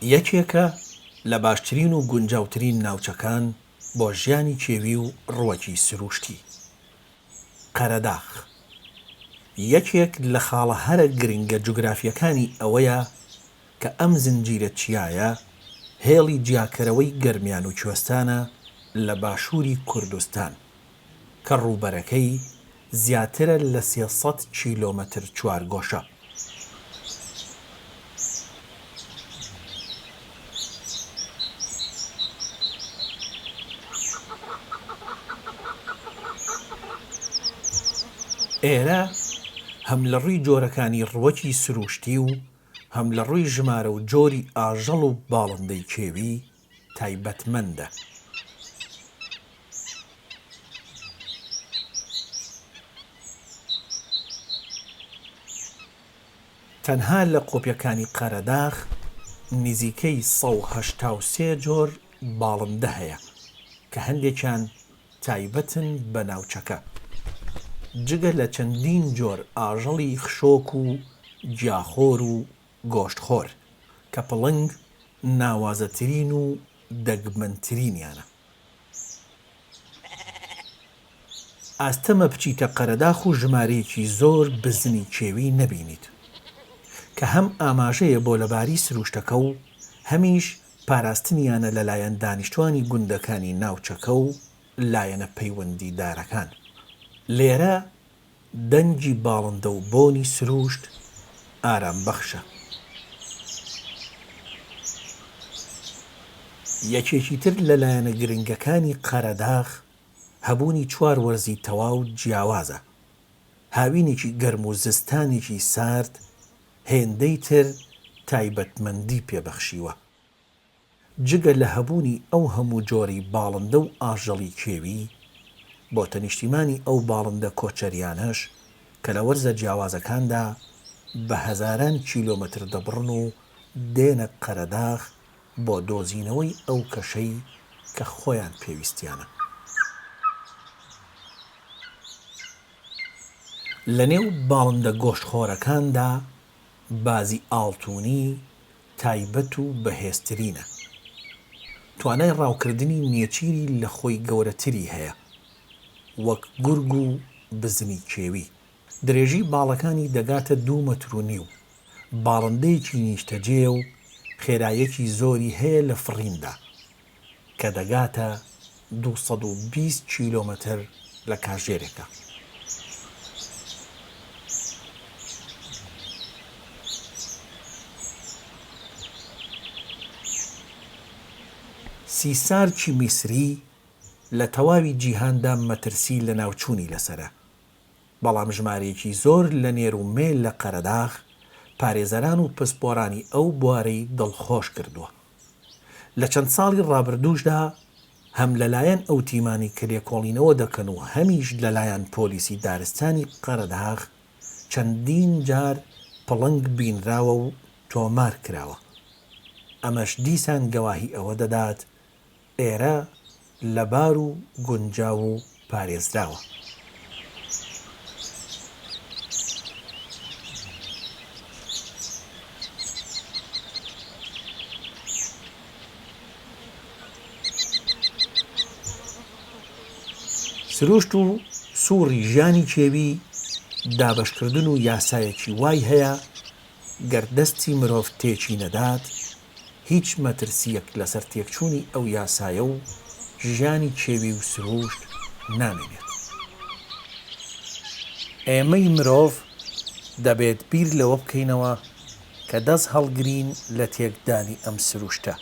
یەکێکە لە باشترین و گونجاوترین ناوچەکان بۆ ژیانی کێوی و ڕووەکی سروشتی. قەرەداغ یەکێک لە خاڵە هەرە گرنگە جوگرافیەکانی ئەوەیە کە ئەم زنجیرە چیایە هێڵی جیاکەرەوەی گەرمیان و کوێستانە لە باشووری کوردستان کە ڕووبەرەکەی زیاترە لە 300 کیلۆمەتر چوارگۆشە. ئێرە هەم لە ڕووی جۆرەکانی ڕووەکی سروشتی و هەم لە ڕووی ژمارە و جۆری ئاژەڵ و باڵندەی کێوی تایبەتمەندە. تەنها لە قۆپیەکانی قەرەداغ نزیکەی 183 جۆر باڵندە هەیە کە هەندێکیان تایبەتن بە ناوچەکە، جگە لە چەندین جۆر ئاژەڵی خشۆک و گیاخۆر و گۆشتخۆر کە پڵنگ ناوازەترین و دەگمەنترینیانە. ئاستەمە بچیتە قەرەداغ و ژمارەیەکی زۆر بزنی کێوی نەبینیت کە هەم ئاماژەیە بۆ لەباری سروشتەکە و هەمیش پاراستنیانە لەلایەن دانیشتوانی گوندەکانی ناوچەکە و لایەنە پەیوەندیدارەکان. لێرە دەنگی باڵندە و بۆنی سروشت ئارامبەخشە. یەکێکی تر لەلایەنە گرنگەکانی قەرەداغ هەبوونی 4 وەرزی تەواو جیاوازە، هاوینێکی گەرم و زستانێکی سارد هێندەی تر تایبەتمەندی پێبەخشیوە. جگە لە هەبوونی ئەو هەموو جۆری باڵندە و ئاژەڵی کێوی بۆ تەنیشتیمانی ئەو باڵندە کۆچەریانەش کە لە وەرزە جیاوازەکاندا بە هەزاران کیلۆمەتر دەبڕن و دێنە قەرەداغ بۆ دۆزینەوەی ئەو کەشەی کە خۆیان پێویستیانە. لە نێو باڵندە گۆشتخۆرەکاندا بازی ئاڵتوونی تایبەت و بەهێزترینە، توانای ڕاوکردنی نێچیری لە خۆی گەورەتری هەیە وەک گورگ و بزنی کێوی. درێژی باڵەکانی دەگاتە 2.5 مەتر و باڵندەیەکی نیشتەجێ و خێرایەکی زۆری هەیە لە فڕیندا کە دەگاتە 220 کیلۆمەتر لە کاتژێرێکە. سیسارکی میسری لە تەواوی جیهاندا مەترسی لە ناوچوونی لەسرە، بەڵام ژمارەیەکی زۆر لە نێر و مێل لە قەرەداغ پارێزەران و پسپۆرانی ئەو بوارەی دڵخۆش کردووە. لە چەند ساڵی ڕابردووشدا هەم لەلایەن ئەو تیمانی کە لێکۆڵینەوە دەکەن و هەمیش لەلایەن پۆلیسی دارستانی قەرەداغ چەندین جار پڵنگ بینراوە و تۆمار کراوە. ئەمەش دیسان گەواهی ئەوە دەدات ئێرە لەبار و گونجاو و پارێزراوە. سروشت و سووڕی ژیانی کێوی دابەشکردن و یاسایەکی وای هەیە گەردەستی مرۆڤ تێکی نەدات هیچ مەترسیەک لەسەر تێکچوونی ئەو یاسایە و ژیانی کێوی و سروشت نامێنێت. ئێمەی مرۆڤ دەبێت بیر لەوە بکەینەوە کە دەست هەڵگرین لە تێکدانی ئەم سروشتە.